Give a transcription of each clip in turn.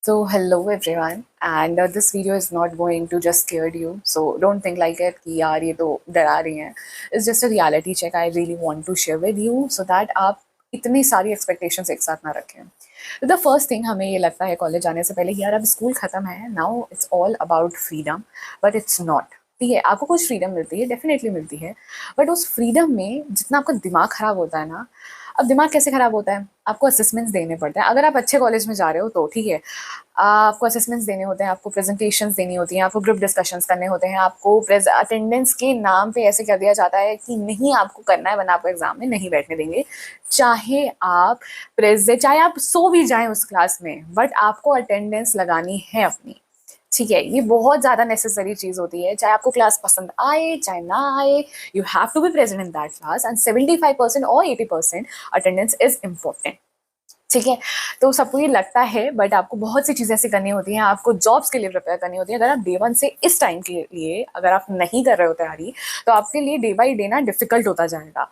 So hello everyone, and this video is not going to just scare you. So don't think like it कि यार ये तो डरा रही हैं. It's just a reality check I really want to share with you so that आप इतनी सारी expectations एक साथ ना रखें. The first thing हमें ये लगता है कॉलेज जाने से पहले कि यार अब स्कूल खत्म है, now it's all about freedom, but it's not. ठीक है, आपको कुछ फ्रीडम मिलती है, डेफिनेटली मिलती है, बट उस फ्रीडम में जितना आपका दिमाग खराब होता है ना. अब दिमाग कैसे खराब होता है? आपको असेसमेंट्स देने पड़ते हैं. अगर आप अच्छे कॉलेज में जा रहे हो तो ठीक है, आपको असेसमेंट्स देने होते हैं, आपको प्रेजेंटेशंस देनी होती हैं, आपको ग्रुप डिस्कशंस करने होते हैं, आपको अटेंडेंस के नाम पे ऐसे कर दिया जाता है कि नहीं आपको करना है वरना आपको एग्जाम में नहीं बैठने देंगे. चाहे आप चाहे आप सो भी जाएं उस क्लास में, बट आपको अटेंडेंस लगानी है अपनी. ठीक है, ये बहुत ज़्यादा नेसेसरी चीज़ होती है. चाहे आपको क्लास पसंद आए चाहे ना आए, you have to be present in that class and 75% और 80% अटेंडेंस इज इम्पोर्टेंट. ठीक है, तो सबको ये लगता है, बट आपको बहुत सी चीज़ें ऐसी करनी होती हैं, आपको जॉब्स के लिए प्रिपेयर करनी होती है. अगर आप डे वन से इस टाइम के लिए अगर आप नहीं कर रहे हो तैयारी, तो आपके लिए डे बाई डे ना डिफिकल्ट होता जाएगा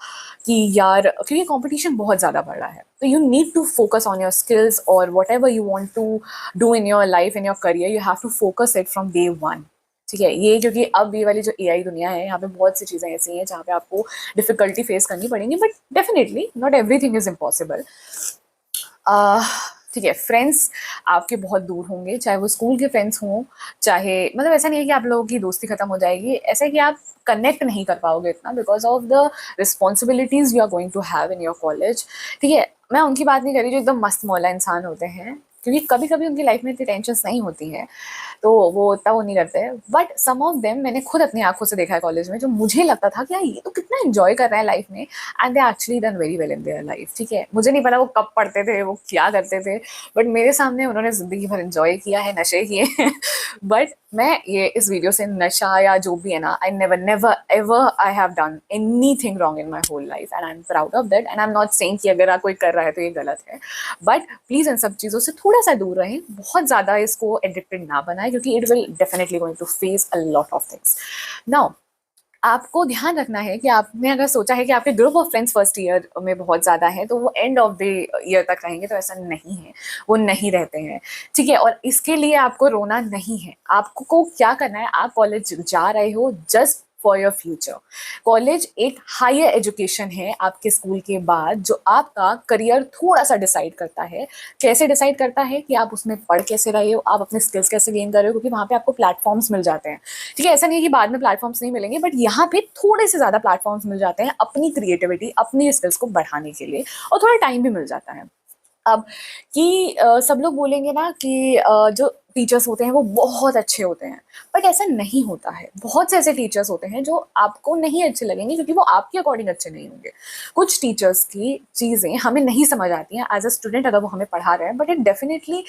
कि यार, क्योंकि कंपटीशन बहुत ज़्यादा बढ़ रहा है. तो you need to focus on your skills और whatever you want to do in your life, in your career, you have to focus it from day one. ठीक है, ये क्योंकि अब ये वाली जो एआई दुनिया है, यहाँ पे बहुत सी चीज़ें ऐसी हैं जहाँ पे आपको डिफिकल्टी फेस करनी पड़ेंगी, but definitely not everything is impossible. ठीक है, फ्रेंड्स आपके बहुत दूर होंगे, चाहे वो स्कूल के फ्रेंड्स हों, चाहे मतलब ऐसा नहीं है कि आप लोगों की दोस्ती खत्म हो जाएगी, ऐसा है कि आप कनेक्ट नहीं कर पाओगे इतना because of the responsibilities you are going to have in your college. ठीक है, मैं उनकी बात नहीं कर रही जो एकदम मस्त मौला इंसान होते हैं, क्योंकि कभी कभी उनकी लाइफ में इतनी टेंशन नहीं होती हैं, तो वो उतना वो नहीं करते हैं. बट सम ऑफ देम मैंने खुद अपनी आंखों से देखा है कॉलेज में, जो मुझे लगता था कि यार ये तो कितना एंजॉय कर रहे हैं लाइफ में, and they actually done very well in their life. ठीक है, मुझे नहीं पता वो कब पढ़ते थे, वो क्या करते थे, बट मेरे सामने उन्होंने जिंदगी भर एंजॉय किया है, नशे किए हैं. बट मैं ये इस वीडियो से नशा या जो भी है ना, I never never ever I have done anything wrong in my whole life and I am proud of that. And I am not saying कि अगर कोई कर रहा है तो ये गलत है, बट प्लीज़ इन सब चीज़ों से थोड़ा सा दूर रहें, बहुत ज़्यादा इसको एडिक्टेड ना बनाएं, क्योंकि it will definitely going to face a lot of things. Now आपको ध्यान रखना है कि आपने अगर सोचा है कि आपके group of friends first year में बहुत ज़्यादा है तो वो एंड ऑफ द ईयर तक रहेंगे, तो ऐसा नहीं है, वो नहीं रहते हैं. ठीक है, और इसके लिए आपको रोना नहीं है. आपको को क्या करना है, आप कॉलेज जा रहे हो just for your future. College एक हायर एजुकेशन है आपके स्कूल के बाद, जो आपका करियर थोड़ा सा डिसाइड करता है. कैसे डिसाइड करता है कि आप उसमें पढ़ कैसे रहे हो, आप अपने स्किल्स कैसे गेन कर रहे हो, क्योंकि वहाँ पे आपको प्लेटफॉर्म्स मिल जाते हैं. ठीक है, ऐसा नहीं है कि बाद में प्लेटफॉर्म्स नहीं मिलेंगे, बट यहाँ पे थोड़े से ज़्यादा प्लेटफॉर्म्स मिल जाते हैं अपनी क्रिएटिविटी, अपनी स्किल्स को बढ़ाने के लिए, और थोड़ा टाइम भी मिल जाता है. अब कि सब लोग बोलेंगे ना कि जो टीचर्स होते हैं वो बहुत अच्छे होते हैं, बट ऐसा नहीं होता है. बहुत से ऐसे टीचर्स होते हैं जो आपको नहीं अच्छे लगेंगे क्योंकि वो आपके अकॉर्डिंग अच्छे नहीं होंगे. कुछ टीचर्स की चीज़ें हमें नहीं समझ आती हैं एज अ स्टूडेंट अगर वो हमें पढ़ा रहे हैं, but it definitely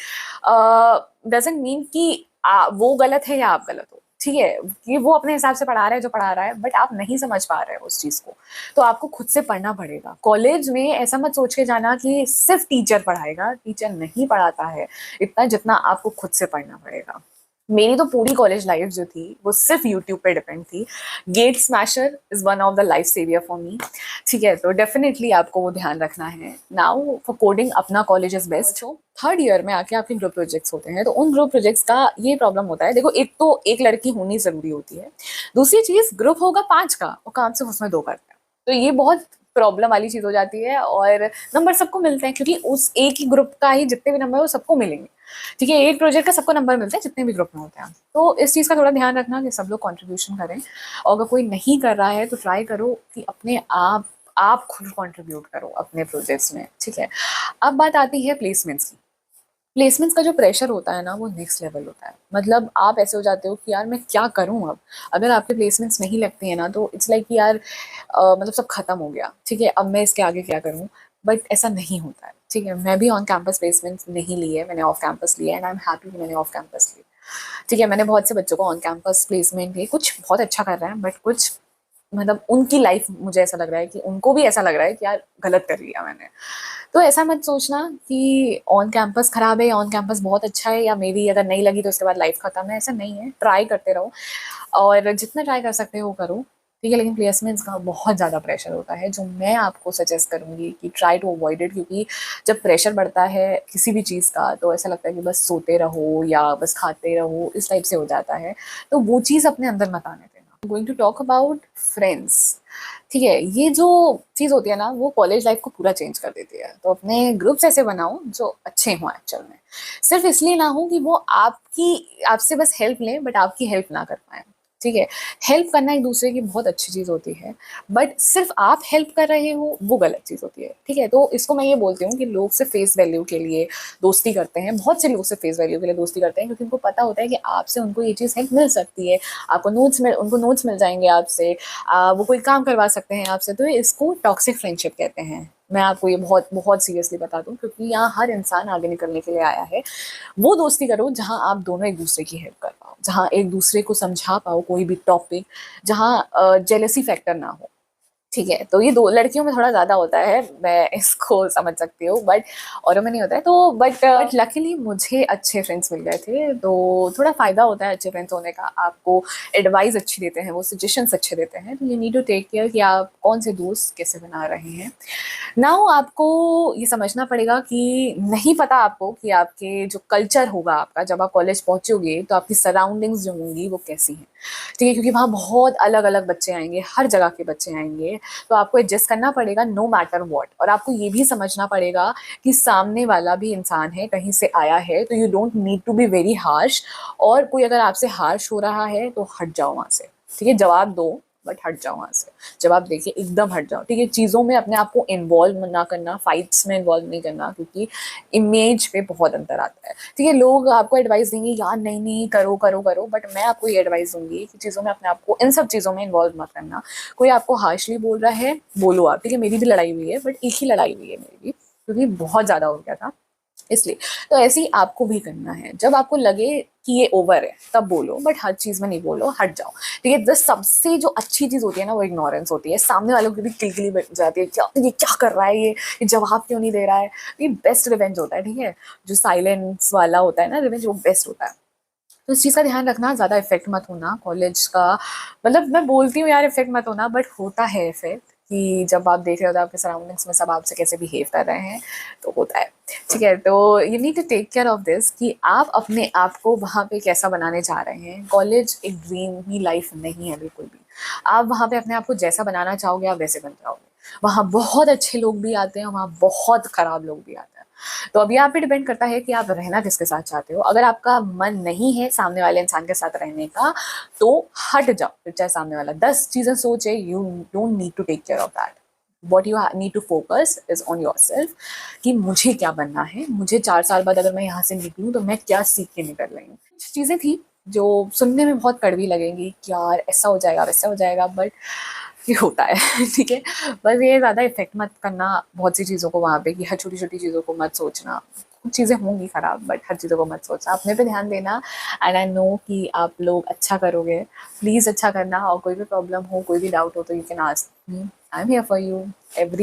doesn't mean कि वो गलत है या आप गलत हो. ठीक है, कि वो अपने हिसाब से पढ़ा रहा है जो पढ़ा रहा है, बट आप नहीं समझ पा रहे हो उस चीज़ को, तो आपको खुद से पढ़ना पड़ेगा. कॉलेज में ऐसा मत सोच के जाना कि सिर्फ टीचर पढ़ाएगा, टीचर नहीं पढ़ाता है इतना जितना आपको खुद से पढ़ना पड़ेगा. मेरी तो पूरी कॉलेज लाइफ जो थी वो सिर्फ यूट्यूब पे डिपेंड थी. Gate Smasher is one of the life saviour for me. ठीक है, तो डेफिनेटली आपको वो ध्यान रखना है. नाउ फॉर कोडिंग अपना college is best. Third year में आके आपके ग्रुप प्रोजेक्ट्स होते हैं, तो उन ग्रुप प्रोजेक्ट्स का ये प्रॉब्लम होता है. देखो, एक तो एक लड़की होनी जरूरी होती है, दूसरी चीज ग्रुप होगा 5 का और काम सिर्फ उसमें 2 करते हैं, तो ये बहुत प्रॉब्लम वाली चीज हो जाती है. और नंबर सबको मिलते हैं क्योंकि उस एक ही ग्रुप का ही जितने भी नंबर है वो सबको मिलेंगे. ठीक है, एक प्रोजेक्ट का सबको नंबर मिलते हैं जितने भी ग्रुप में होते हैं, तो इस चीज़ का थोड़ा ध्यान रखना कि सब लोग कंट्रीब्यूशन करें. और अगर कोई नहीं कर रहा है तो ट्राई करो कि अपने आप खुद कंट्रीब्यूट करो अपने प्रोजेक्ट्स में. ठीक है, अब बात आती है प्लेसमेंट्स की. प्लेसमेंट्स का जो प्रेशर होता है ना वो नेक्स्ट लेवल होता है. मतलब आप ऐसे हो जाते हो कि यार मैं क्या करूं अब. अगर आपके प्लेसमेंट्स नहीं लगती है ना तो इट्स लाइक कि यार मतलब सब खत्म हो गया. ठीक है, अब मैं इसके आगे क्या करूं. बट ऐसा नहीं होता है. ठीक है, मैं भी ऑन कैंपस प्लेसमेंट्स नहीं ली है, मैंने ऑफ कैंपस लिया है एंड आई एम हैप्पी कि मैंने ऑफ कैंपस ली. ठीक है, मैंने बहुत से बच्चों को ऑन कैंपस प्लेसमेंट ली, कुछ बहुत अच्छा कर रहे हैं, बट कुछ मतलब उनकी लाइफ मुझे ऐसा लग रहा है कि उनको भी ऐसा लग रहा है कि यार गलत कर लिया मैंने. तो ऐसा मत सोचना कि ऑन कैंपस खराब है, ऑन कैंपस बहुत अच्छा है, या मे बी अगर नहीं लगी तो उसके बाद लाइफ खत्म है. ऐसा नहीं है, ट्राई करते रहो और जितना ट्राई कर सकते हो करो. ठीक है, लेकिन प्लेसमेंट्स का बहुत ज़्यादा प्रेशर होता है, जो मैं आपको सजेस्ट करूँगी कि ट्राई टू अवॉइड इट, क्योंकि जब प्रेशर बढ़ता है किसी भी चीज़ का तो ऐसा लगता है कि बस सोते रहो या बस खाते रहो, इस टाइप से हो जाता है। तो वो चीज़ अपने अंदर मत आने देना। Going to talk about friends. ठीक है, ये जो चीज़ होती है ना, वो कॉलेज लाइफ को पूरा चेंज कर देती है। तो अपने ग्रुप्स ऐसे बनाओ जो अच्छे हों एक्चुअल में, सिर्फ इसलिए ना हो कि वो आपकी आपसे बस हेल्प लें बट आपकी हेल्प ना कर पाए। ठीक है, हेल्प करना एक दूसरे की बहुत अच्छी चीज़ होती है, बट सिर्फ आप हेल्प कर रहे हो वो गलत चीज़ होती है। ठीक है, तो इसको मैं ये बोलती हूँ कि लोग सिर्फ फेस वैल्यू के लिए दोस्ती करते हैं। बहुत से लोग सिर्फ फेस वैल्यू के लिए दोस्ती करते हैं, क्योंकि उनको पता होता है कि आपसे उनको ये चीज़ हेल्प मिल सकती है, आपको उनको नोट्स मिल जाएंगे आपसे, वो कोई काम करवा सकते हैं आपसे। तो इसको टॉक्सिक फ्रेंडशिप कहते हैं। मैं आपको ये बहुत बहुत सीरियसली बता दूं, क्योंकि यहाँ हर इंसान आगे निकलने के लिए आया है। वो दोस्ती करो जहाँ आप दोनों एक दूसरे की हेल्प कर पाओ, जहाँ एक दूसरे को समझा पाओ कोई भी टॉपिक, जहाँ जेलसी फैक्टर ना हो। ठीक है, तो ये दो लड़कियों में थोड़ा ज़्यादा होता है, मैं इसको समझ सकती हूँ, बट औरों में नहीं होता है। तो बट लकीली मुझे अच्छे फ्रेंड्स मिल गए थे, तो थोड़ा फ़ायदा होता है अच्छे फ्रेंड्स होने का। आपको एडवाइस अच्छी देते हैं, वो सजेशंस अच्छे देते हैं, तो you need to take care कि आप कौन से दोस्त कैसे बना रहे हैं। नाउ आपको ये समझना पड़ेगा कि नहीं पता आपको कि आपके जो कल्चर होगा आपका, जब आप कॉलेज पहुंचोगे तो आपकी सराउंडिंग्स जो होंगी वो कैसी हैं। ठीक है, क्योंकि वहाँ बहुत अलग अलग बच्चे आएंगे, हर जगह के बच्चे आएंगे, तो आपको एडजस्ट करना पड़ेगा नो मैटर व्हाट। और आपको ये भी समझना पड़ेगा कि सामने वाला भी इंसान है, कहीं से आया है, तो you don't need to be very harsh. और कोई अगर आपसे हार्श हो रहा है तो हट जाओ वहाँ से। ठीक है, जवाब दो बट हट जाओ वहाँ से। जवाब देखिए, एकदम हट जाओ। ठीक है, चीज़ों में अपने आप को इन्वॉल्व ना करना, फाइट्स में इन्वॉल्व नहीं करना, क्योंकि इमेज पे बहुत अंतर आता है। ठीक है, लोग आपको एडवाइस देंगे यार नहीं नहीं करो करो करो, बट मैं आपको ये एडवाइस दूंगी कि चीज़ों में अपने आप को, इन सब चीज़ों में इन्वॉल्व मत करना। कोई आपको हार्शली बोल रहा है, बोलो आप। ठीक है, मेरी भी लड़ाई हुई है, बट एक ही लड़ाई हुई है मेरी भी, क्योंकि बहुत ज़्यादा हो गया था इसलिए। तो ऐसे ही आपको भी करना है, जब आपको लगे कि ये ओवर है तब बोलो, बट हर चीज़ में नहीं बोलो, हट जाओ। ठीक है, सबसे जो अच्छी चीज़ होती है ना वो इग्नोरेंस होती है। सामने वालों की भी किलकिली बैठ जाती है, क्या ये क्या कर रहा है, ये जवाब क्यों नहीं दे रहा है। ये बेस्ट रिवेंज होता है। ठीक है, जो साइलेंस वाला होता है ना रिवेंज, वो बेस्ट होता है। तो इस चीज़ का ध्यान रखना, ज़्यादा इफेक्ट मत होना कॉलेज का। मतलब मैं बोलती हूँ यार इफेक्ट मत होना, बट होता है इफेक्ट, कि जब आप देख रहे होते हो आपके सराउंडिंग्स में सब आपसे कैसे बिहेव कर रहे हैं, तो होता है। ठीक है, तो you need to take care of this कि आप अपने आप को वहाँ पे कैसा बनाने जा रहे हैं। कॉलेज एक ड्रीम ही लाइफ नहीं है बिल्कुल भी। आप वहाँ पे अपने आप को जैसा बनाना चाहोगे आप वैसे बन जाओगे। वहाँ बहुत अच्छे लोग भी आते हैं, वहाँ बहुत खराब लोग भी आते हैं। तो अभी आप पे डिपेंड करता है कि आप रहना किसके साथ चाहते हो। अगर आपका मन नहीं है सामने वाले इंसान के साथ रहने का, तो हट जाओ। फिर चाहे सामने वाला 10 चीजें सोचे, you don't need to take care of that. What you need to focus is on yourself, कि मुझे क्या बनना है, मुझे 4 साल बाद अगर मैं यहाँ से निकलूँ तो मैं क्या सीख के निकल रही हूँ। कुछ चीज़ें थी जो सुनने में बहुत कड़वी लगेंगी कि यार ऐसा हो जाएगा वैसा हो जाएगा, बट ये होता है। ठीक है, बस ये ज़्यादा इफेक्ट मत करना बहुत सी चीज़ों को वहाँ पे, कि हर छोटी छोटी चीज़ों को मत सोचना। कुछ चीज़ें होंगी खराब, बट हर चीज़ों को मत सोचना, अपने पे ध्यान देना। एंड आई नो कि आप लोग अच्छा करोगे, प्लीज़ अच्छा करना। और कोई भी प्रॉब्लम हो, कोई भी डाउट हो, तो you can ask me, I am here for you every